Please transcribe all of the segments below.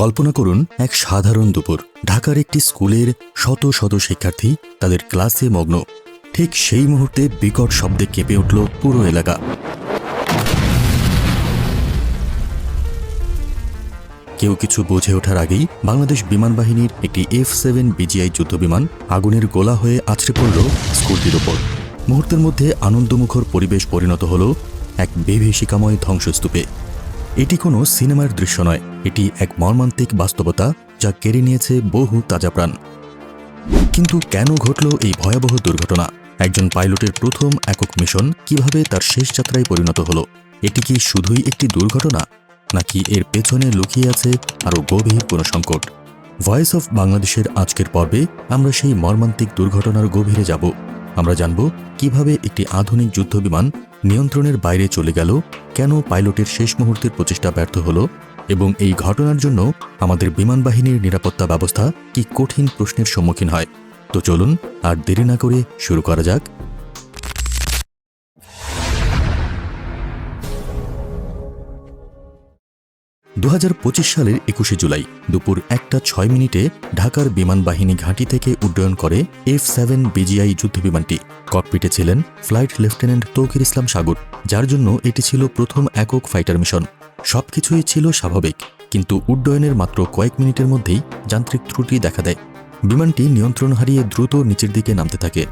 কল্পনা করুন এক সাধারণ দুপুর। ঢাকার একটি স্কুলের শত শত শিক্ষার্থী তাদের ক্লাসে মগ্ন। ঠিক সেই মুহূর্তে বিকট শব্দে কেঁপে উঠল পুরো এলাকা। কেউ কিছু বুঝে ওঠার আগেই বাংলাদেশ বিমান বাহিনীর একটি F-7 BGI যুদ্ধবিমান আগুনের গোলা হয়ে আছড়ে পড়ল স্কুলটির ওপর। মুহূর্তের মধ্যে আনন্দমুখর পরিবেশ পরিণত হল এক বিভীষিকাময় ধ্বংসস্তূপে। এটি কোনো সিনেমার দৃশ্য নয়, এটি এক মর্মান্তিক বাস্তবতা যা কেড়ে নিয়েছে বহু তাজা প্রাণ। কিন্তু কেন ঘটল এই ভয়াবহ দুর্ঘটনা? একজন পাইলটের প্রথম একক মিশন কিভাবে তার শেষ যাত্রায় পরিণত হলো? এটি কি শুধুই একটি দুর্ঘটনা, নাকি এর পেছনে লুকিয়ে আছে আরও গভীর কোনো সংকট? ভয়েস অফ বাংলাদেশের আজকের পর্বে আমরা সেই মর্মান্তিক দুর্ঘটনার গভীরে যাব। আমরা জানব কিভাবে একটি আধুনিক যুদ্ধবিমান নিয়ন্ত্রণের বাইরে চলে গেল, কেন পাইলটের শেষ মুহূর্তের প্রচেষ্টা ব্যর্থ হলো, এবং এই ঘটনার জন্য আমাদের বিমান বাহিনীর নিরাপত্তা ব্যবস্থা কি কঠিন প্রশ্নের সম্মুখীন হয়। তো চলুন আর দেরি না করে শুরু করা যাক। 2025 সালের 21শে জুলাই দুপুর 1:06 ঢাকার বিমান বাহিনী ঘাঁটি থেকে উড্ডয়ন করে F-7 BGI যুদ্ধবিমানটি। ককপিটে ছিলেন ফ্লাইট লেফটেন্যান্ট তৌকির ইসলাম সাগর, যার জন্য এটি ছিল প্রথম একক ফাইটার মিশন। সবকিছুই ছিল স্বাভাবিক, কিন্তু উড্ডয়নের মাত্র কয়েক মিনিটের মধ্যেই যান্ত্রিক ত্রুটি দেখা দেয়। বিমানটি নিয়ন্ত্রণ হারিয়ে দ্রুত নিচের দিকে নামতে থাকে।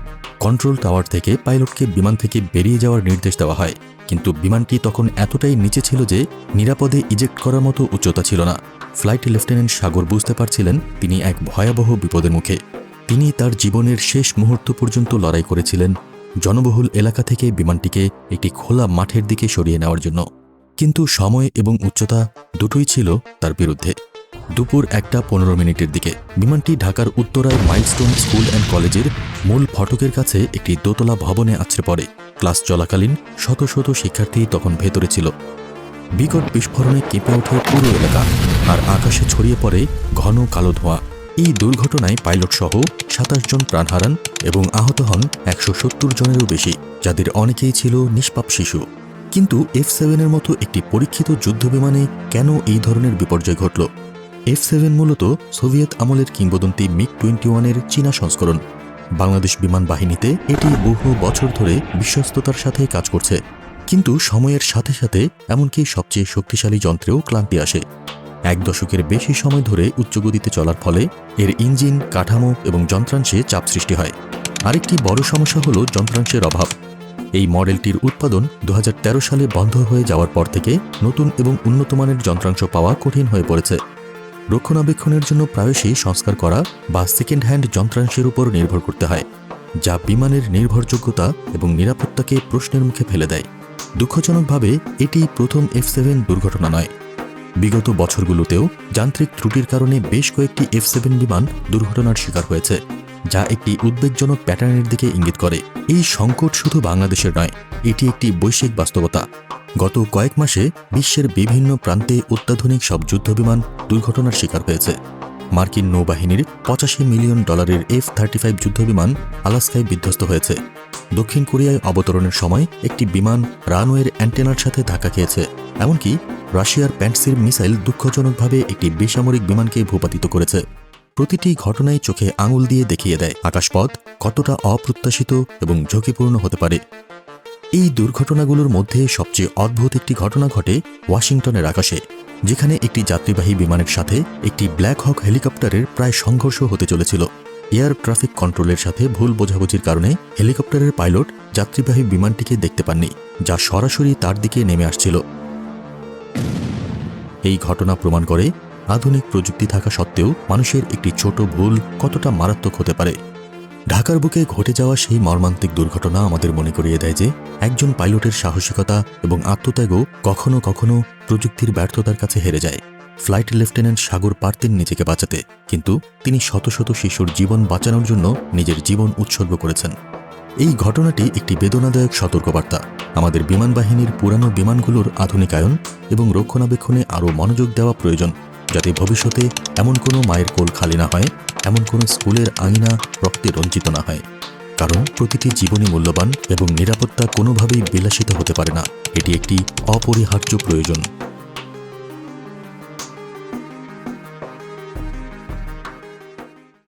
কন্ট্রোল টাওয়ার থেকে পাইলটকে বিমান থেকে বেরিয়ে যাওয়ার নির্দেশ দেওয়া হয়, কিন্তু বিমানটি তখন এতটাই নিচে ছিল যে নিরাপদে ইজেক্ট করার মতো উচ্চতা ছিল না। ফ্লাইট লেফটেন্যান্ট সাগর বুঝতে পারছিলেন তিনি এক ভয়াবহ বিপদের মুখে। তিনি তার জীবনের শেষ মুহূর্ত পর্যন্ত লড়াই করেছিলেন জনবহুল এলাকা থেকে বিমানটিকে একটি খোলা মাঠের দিকে সরিয়ে নেওয়ার জন্য। কিন্তু সময় এবং উচ্চতা দুটোই ছিল তার বিরুদ্ধে। দুপুর 1:15 দিকে বিমানটি ঢাকার উত্তরায় মাইলস্টোন স্কুল অ্যান্ড কলেজের মূল ফটকের কাছে একটি দোতলা ভবনে আছড়ে পড়ে। ক্লাস চলাকালীন শত শত শিক্ষার্থী তখন ভেতরে ছিল। বিকট বিস্ফোরণে কেঁপে ওঠে পুরো এলাকা, আর আকাশে ছড়িয়ে পড়ে ঘন কালো ধোঁয়া। এই দুর্ঘটনায় পাইলট সহ 27 জন প্রাণ হারান এবং আহত হন 170 জনেরও বেশি, যাদের অনেকেই ছিল নিষ্পাপ শিশু। কিন্তু F-7 মতো একটি পরীক্ষিত যুদ্ধবিমানে কেন এই ধরনের বিপর্যয় ঘটল? F-7 মূলত সোভিয়েত আমলের কিংবদন্তি MiG-21 চীনা সংস্করণ। বাংলাদেশ বিমান বাহিনীতে এটি বহু বছর ধরে বিশ্বস্ততার সাথে কাজ করছে, কিন্তু সময়ের সাথে সাথে এমনকি সবচেয়ে শক্তিশালী যন্ত্রেও ক্লান্তি আসে। 1 দশকের বেশি সময় ধরে উচ্চগতিতে চলার ফলে এর ইঞ্জিন, কাঠামো এবং যন্ত্রাংশে চাপ সৃষ্টি হয়। আরেকটি বড় সমস্যা হল যন্ত্রাংশের অভাব। এই মডেলটির উৎপাদন 2013 সালে বন্ধ হয়ে যাওয়ার পর থেকে নতুন এবং উন্নতমানের যন্ত্রাংশ পাওয়া কঠিন হয়ে পড়েছে। রক্ষণাবেক্ষণের জন্য প্রায়শই সংস্কার করা বা সেকেন্ড হ্যান্ড যন্ত্রাংশের উপর নির্ভর করতে হয়, যা বিমানের নির্ভরযোগ্যতা এবং নিরাপত্তাকে প্রশ্নের মুখে ফেলে দেয়। দুঃখজনকভাবে এটি প্রথম F-7 দুর্ঘটনা নয়। বিগত বছরগুলোতেও যান্ত্রিক ত্রুটির কারণে বেশ কয়েকটি F-7 বিমান দুর্ঘটনার শিকার হয়েছে, যা একটি উদ্বেগজনক প্যাটার্নের দিকে ইঙ্গিত করে। এই সংকট শুধু বাংলাদেশের নয়, এটি একটি বৈশ্বিক বাস্তবতা। গত কয়েক মাসে বিশ্বের বিভিন্ন প্রান্তে অত্যাধুনিক সব যুদ্ধবিমান দুর্ঘটনার শিকার হয়েছে। মার্কিন নৌবাহিনীর $85 মিলিয়ন F-35 যুদ্ধবিমান আলাস্কায় বিধ্বস্ত হয়েছে। দক্ষিণ কোরিয়ায় অবতরণের সময় একটি বিমান রানওয়ের অ্যান্টেনার সাথে ধাক্কা খেয়েছে। এমনকি রাশিয়ার প্যান্টসির মিসাইল দুঃখজনকভাবে একটি বেসামরিক বিমানকে ভূপাতিত করেছে। প্রতিটি ঘটনায় চোখে আঙুল দিয়ে দেখিয়ে দেয় আকাশপথ কতটা অপ্রত্যাশিত এবং ঝুঁকিপূর্ণ হতে পারে। এই দুর্ঘটনাগুলোর মধ্যে সবচেয়ে অদ্ভুত একটি ঘটনা ঘটে ওয়াশিংটনের আকাশে, যেখানে একটি যাত্রীবাহী বিমানের সাথে একটি ব্ল্যাক হক হেলিকপ্টারের প্রায় সংঘর্ষ হতে চলেছিল। এয়ার ট্রাফিক কন্ট্রোলের সাথে ভুল বোঝাবুঝির কারণে হেলিকপ্টারের পাইলট যাত্রীবাহী বিমানটিকে দেখতে পাননি, যা সরাসরি তার দিকে নেমে আসছিল। এই ঘটনা প্রমাণ করে আধুনিক প্রযুক্তি থাকা সত্ত্বেও মানুষের একটি ছোট ভুল কতটা মারাত্মক হতে পারে। ঢাকার বুকে ঘটে যাওয়া সেই মর্মান্তিক দুর্ঘটনা আমাদের মনে করিয়ে দেয় যে একজন পাইলটের সাহসিকতা এবং আত্মত্যাগও কখনো কখনো প্রযুক্তির ব্যর্থতার কাছে হেরে যায়। ফ্লাইট লেফটেন্যান্ট সাগর পারতেন নিজেকে বাঁচাতে, কিন্তু তিনি শত শত শিশুর জীবন বাঁচানোর জন্য নিজের জীবন উৎসর্গ করেছেন। এই ঘটনাটি একটি বেদনাদায়ক সতর্কবার্তা। আমাদের বিমান বাহিনীর পুরানো বিমানগুলোর আধুনিকায়ন এবং রক্ষণাবেক্ষণে আরও মনোযোগ দেওয়া প্রয়োজন, যাতে ভবিষ্যতে এমন কোনো মায়ের কোল খালি না হয়, এমন কোনো স্কুলের আঙিনা রক্তে রঞ্জিত না হয়। কারণ প্রতিটি জীবনই মূল্যবান এবং নিরাপত্তা কোনোভাবেই বিলাসিত হতে পারে না। এটি একটি অপরিহার্য প্রয়োজন।